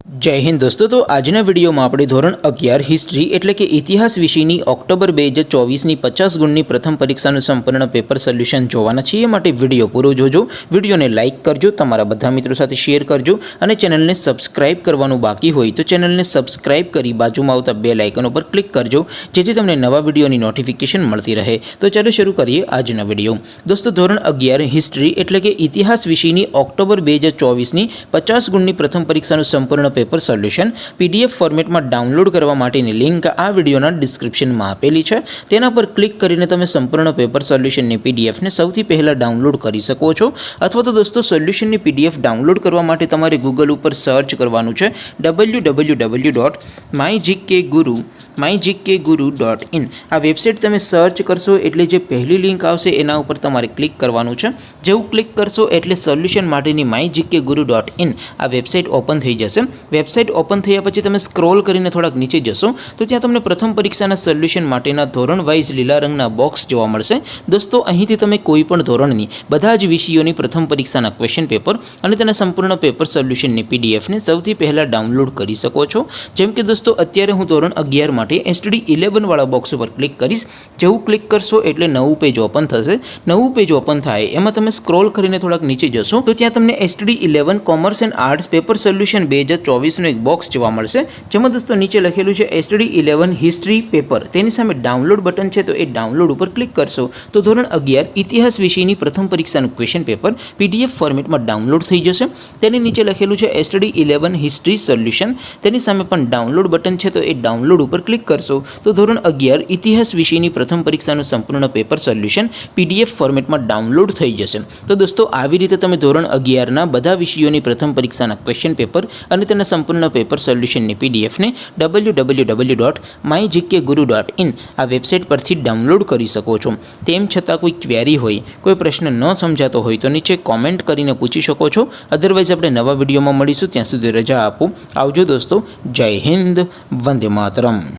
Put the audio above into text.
जय हिंद दोस्तों। तो आजना विडियो में આપણે ધોરણ 11 હિસ્ટ્રી એટલે કે ઇતિહાસ વિષયની ઓક્ટોબર 2024ની 50 ગુણની પ્રથમ પરીક્ષાનું સંપૂર્ણ પેપર સોલ્યુશન જોવાના છે। એ માટે વિડિયો પૂરો જોજો, વિડિયોને લાઇક કરજો, તમારા બધા મિત્રો સાથે શેર કરજો અને ચેનલને સબસ્ક્રાઇબ કરવાનું બાકી હોય તો ચેનલને સબસ્ક્રાઇબ કરી બાજુમાં આવતા બેલ આઇકન ઉપર ક્લિક કરજો જેથી તમને નવા વિડિયોની નોટિફિકેશન મળતી રહે। તો ચાલો શરૂ કરીએ આજનો વિડિયો। દોસ્તો ધોરણ 11 હિસ્ટ્રી એટલે કે ઇતિહાસ વિષયની ઓક્ટોબર 2024ની 50 ગુણની પ્રથમ પરીક્ષાનું સંપૂર્ણ पेपर सोल्यूशन पीडीएफ फॉर्मेट में डाउनलॉड करवा माटेनी लिंक आ विडियोना डिस्क्रिप्शन में आपेली है। तेना पर क्लिक करीने तमे संपूर्ण पेपर सोल्यूशन ने पीडीएफ ने सौथी पहला डाउनलॉड करी सको छो। अथवा तो दोस्तों सोल्यूशन ने पीडीएफ डाउनलॉड करवा माटे तमारे गूगल पर सर्च करवानुं छे www.mygkguru.in। आ वेबसाइट तमे सर्च करशो एटले जे पहली लिंक आवशे एना उपर तमारे क्लिक करवानुं छे। जेवुं क्लिक करशो एटले सोल्यूशन माटेनी mygkguru.in आ वेबसाइट ओपन थई जशे। वेबसाइट ओपन थया पछी तमे स्क्रॉल करीने थोड़ाक नीचे जशो तो त्यां तमने प्रथम परीक्षाना सोल्यूशन माटेना धोरण वाइज लीला रंगना बॉक्स जोवा मळशे। दोस्तों અહીંથી તમે કોઈપણ ધોરણની બધા જ વિષયોની પ્રથમ પરીક્ષાના ક્વેશ્ચન પેપર અને તેના સંપૂર્ણ પેપર સોલ્યુશનની પીડીએફ ને સૌથી પહેલા ડાઉનલોડ કરી શકો છો। જેમ કે દોસ્તો અત્યારે હું ધોરણ 11 માટે એસટીડી 11 વાળા બોક્સ ઉપર ક્લિક કરીશ। જેવું ક્લિક કરશો એટલે નવું પેજ ઓપન થશે। નવું પેજ ઓપન થાય એમાં તમે સ્ક્રોલ કરીને થોડાક નીચે જશો તો ત્યાં તમને STD 11 commerce and arts paper solution 2024 નું એક બોક્સ જોવા મળશે જેમાં દોસ્તો નીચે લખેલું છે એસટીડી 11 હિસ્ટ્રી પેપર। તેની સામે ડાઉનલોડ બટન છે તો એ ડાઉનલોડ ઉપર ક્લિક કરશો તો ધોરણ 11 ઇતિહાસ વિષયની પ્રથમ પરીક્ષાનું ક્વેશ્ચન પેપર પીડીએફ ફોર્મેટમાં ડાઉનલોડ થઈ જશે। તેની નીચે લખેલું છે એસટીડી 11 હિસ્ટ્રી સોલ્યુશન। તેની સામે પણ ડાઉનલોડ બટન છે તો એ ડાઉનલોડ ઉપર ક્લિક કરશો તો ધોરણ 11 ઇતિહાસ વિષયની પ્રથમ પરીક્ષાનું સંપૂર્ણ પેપર સોલ્યુશન પીડીએફ ફોર્મેટમાં ડાઉનલોડ થઈ જશે। તો દોસ્તો આવી રીતે તમે ધોરણ 11 ના બધા વિષયોની પ્રથમ પરીક્ષાના ક્વેશ્ચન પેપર અને તેના સંપૂર્ણ पेपर सोल्यूशन ने पीडीएफ ने www.mygkguru.in आ वेबसाइट पर थी डाउनलॉड करी सको छो। तेम छतां कोई क्वेरी होय, कोई प्रश्न न समजातो होय तो नीचे कॉमेंट करीने पूछी शको छो। अदरवाइज आपणे नवा विडियो में मळीशुं, त्यां सुधी रजा आपो। आवजो दोस्तों। जय हिंद, वंदे मातरम।